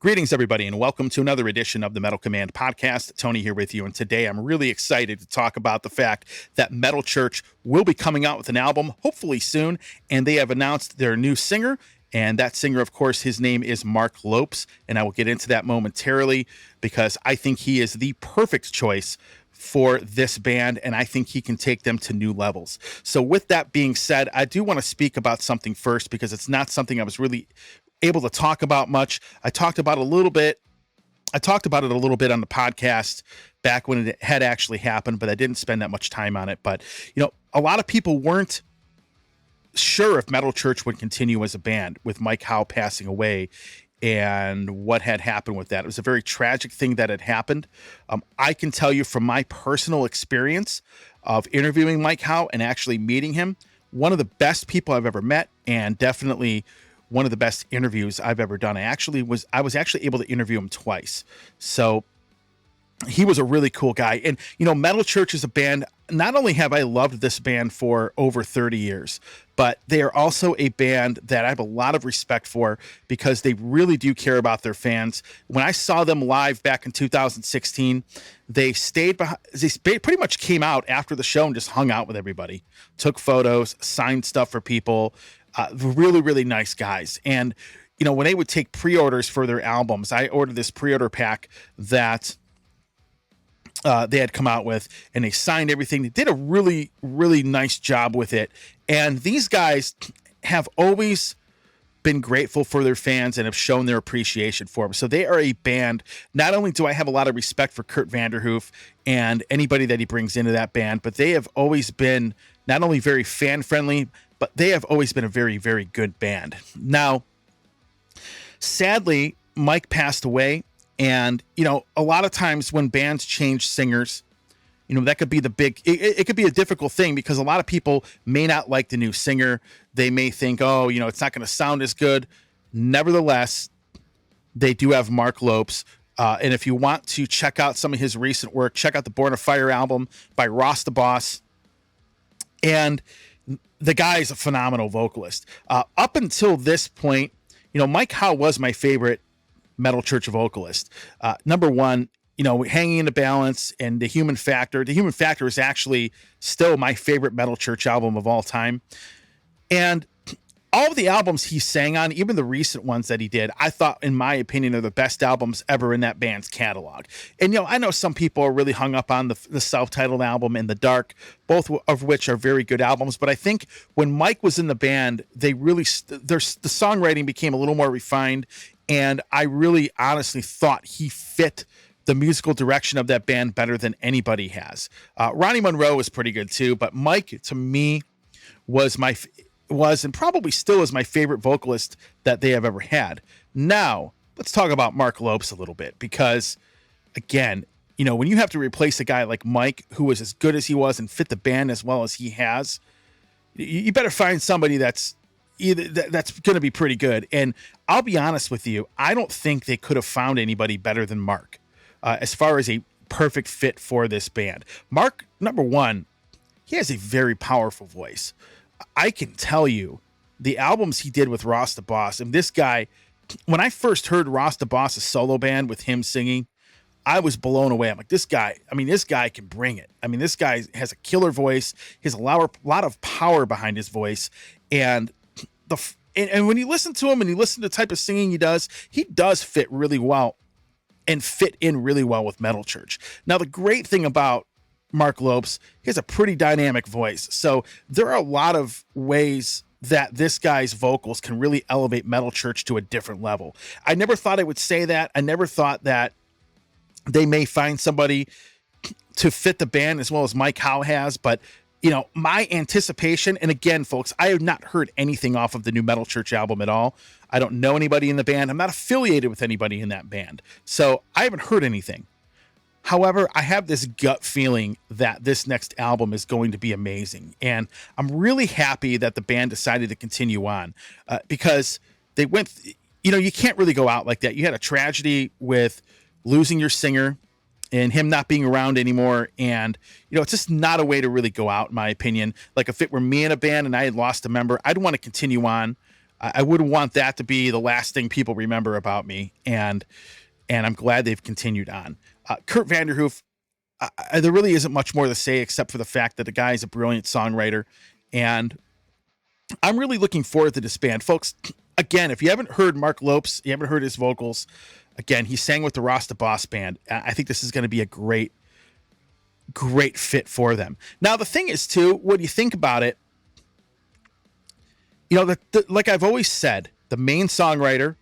Greetings, everybody, and welcome to another edition of the Metal Command podcast. Tony here with you, and today I'm really excited to talk about the fact that Metal Church will be coming out with an album, hopefully soon, and they have announced their new singer, and that singer, of course, his name is Marc Lopes, and I will get into that momentarily because I think he is the perfect choice for this band, and I think he can take them to new levels. So with that being said, I do want to speak about something first because it's not something I was really able to talk about much. I talked about it a little bit on the podcast back when it had actually happened, but I didn't spend that much time on it. But, a lot of people weren't sure if Metal Church would continue as a band with Mike Howe passing away and what had happened with that. It was a very tragic thing that had happened. I can tell you from my personal experience of interviewing Mike Howe and actually meeting him, one of the best people I've ever met, and definitely one of the best interviews I've ever done. I was actually able to interview him twice. So he was a really cool guy. And, Metal Church is a band. Not only have I loved this band for over 30 years, but they are also a band that I have a lot of respect for because they really do care about their fans. When I saw them live back in 2016, they pretty much came out after the show and just hung out with everybody, took photos, signed stuff for people. Really, really nice guys. And, when they would take pre-orders for their albums, I ordered this pre-order pack that they had come out with, and they signed everything. They did a really, really nice job with it. And these guys have always been grateful for their fans and have shown their appreciation for them. So they are a band. Not only do I have a lot of respect for Kurt Vanderhoof and anybody that he brings into that band, but they have always been not only very fan-friendly, but they have always been a very, very good band. Now, sadly, Mike passed away. And, a lot of times when bands change singers, that could be it could be a difficult thing because a lot of people may not like the new singer. They may think, it's not going to sound as good. Nevertheless, they do have Marc Lopes. And if you want to check out some of his recent work, check out the Born of Fire album by Ross the Boss. And the guy is a phenomenal vocalist. Up until this point, Mike Howe was my favorite Metal Church vocalist. Number one, Hanging in the Balance and The Human Factor. The Human Factor is actually still my favorite Metal Church album of all time. And all of the albums he sang on, even the recent ones that he did, I thought, in my opinion, are the best albums ever in that band's catalog. And, I know some people are really hung up on the self-titled album and The Dark, both of which are very good albums. But I think when Mike was in the band, the songwriting became a little more refined. And I really honestly thought he fit the musical direction of that band better than anybody has. Ronnie Monroe was pretty good too, but Mike, to me, was and probably still is my favorite vocalist that they have ever had. Now, let's talk about Marc Lopes a little bit because, again, when you have to replace a guy like Mike, who was as good as he was and fit the band as well as he has, you better find somebody that's going to be pretty good. And I'll be honest with you, I don't think they could have found anybody better than Marc as far as a perfect fit for this band. Marc, number one, he has a very powerful voice. I can tell you the albums he did with Ross the Boss, and this guy, when I first heard Ross the Boss's solo band with him singing, I was blown away. I'm like, this guy can bring it. This guy has a killer voice. He has a lot of power behind his voice. And when you listen to him and you listen to the type of singing he does fit really well and fit in really well with Metal Church. Now, the great thing about Marc Lopes, he has a pretty dynamic voice. So there are a lot of ways that this guy's vocals can really elevate Metal Church to a different level. I never thought I would say that. I never thought that they may find somebody to fit the band as well as Mike Howe has, but my anticipation, and again, folks, I have not heard anything off of the new Metal Church album at all. I don't know anybody in the band. I'm not affiliated with anybody in that band. So I haven't heard anything. However, I have this gut feeling that this next album is going to be amazing. And I'm really happy that the band decided to continue on because they went, you can't really go out like that. You had a tragedy with losing your singer and him not being around anymore. And, it's just not a way to really go out, in my opinion. Like if it were me in a band and I had lost a member, I'd want to continue on. I wouldn't want that to be the last thing people remember about me. And I'm glad they've continued on. Kurt Vanderhoof, there really isn't much more to say except for the fact that the guy is a brilliant songwriter, and I'm really looking forward to this band, folks. Again, if you haven't heard Marc Lopes, you haven't heard his vocals. Again, he sang with the Rasta Boss Band. I think this is going to be a great fit for them. Now, the thing is, too, when you think about it, you know, like I've always said, the main songwriter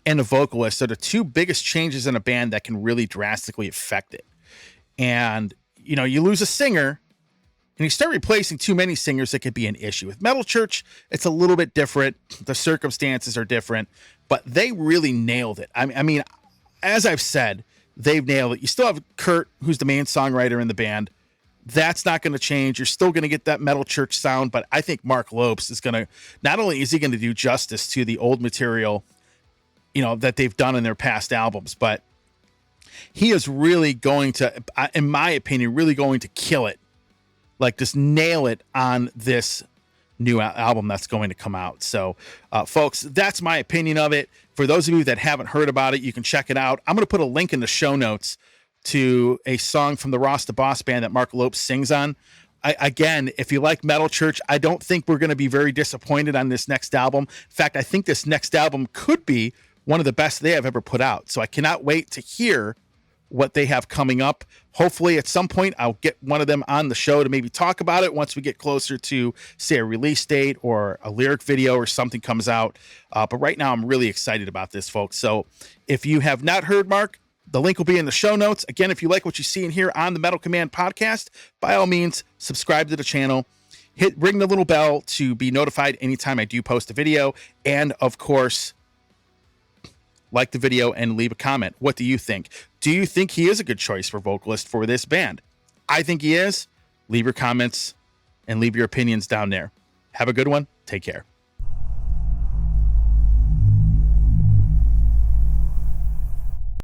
and the vocalist are the two biggest changes in a band that can really drastically affect it. And, you know, you lose a singer and you start replacing too many singers, it could be an issue. With Metal Church, it's a little bit different. The circumstances are different, but they really nailed it. I mean, as I've said, they've nailed it. You still have Kurt, who's the main songwriter in the band. That's not going to change. You're still going to get that Metal Church sound, but I think Marc Lopes is going to, not only is he going to do justice to the old material, you know, that they've done in their past albums, but he is really going to, in my opinion, really going to kill it. Like, just nail it on this new album that's going to come out. So, folks, that's my opinion of it. For those of you that haven't heard about it, you can check it out. I'm going to put a link in the show notes to a song from the Rasta Boss Band that Marc Lopes sings on. Again, if you like Metal Church, I don't think we're going to be very disappointed on this next album. In fact, I think this next album could be one of the best they have ever put out. So I cannot wait to hear what they have coming up. Hopefully at some point I'll get one of them on the show to maybe talk about it once we get closer to, say, a release date or a lyric video or something comes out. But right now I'm really excited about this, folks. So if you have not heard Marc, the link will be in the show notes. Again, if you like what you see and hear on the Metal Command podcast, by all means, subscribe to the channel. Ring the little bell to be notified anytime I do post a video. And of course, like the video and leave a comment. What do you think? Do you think he is a good choice for vocalist for this band? I think he is. Leave your comments and leave your opinions down there. Have a good one. Take care.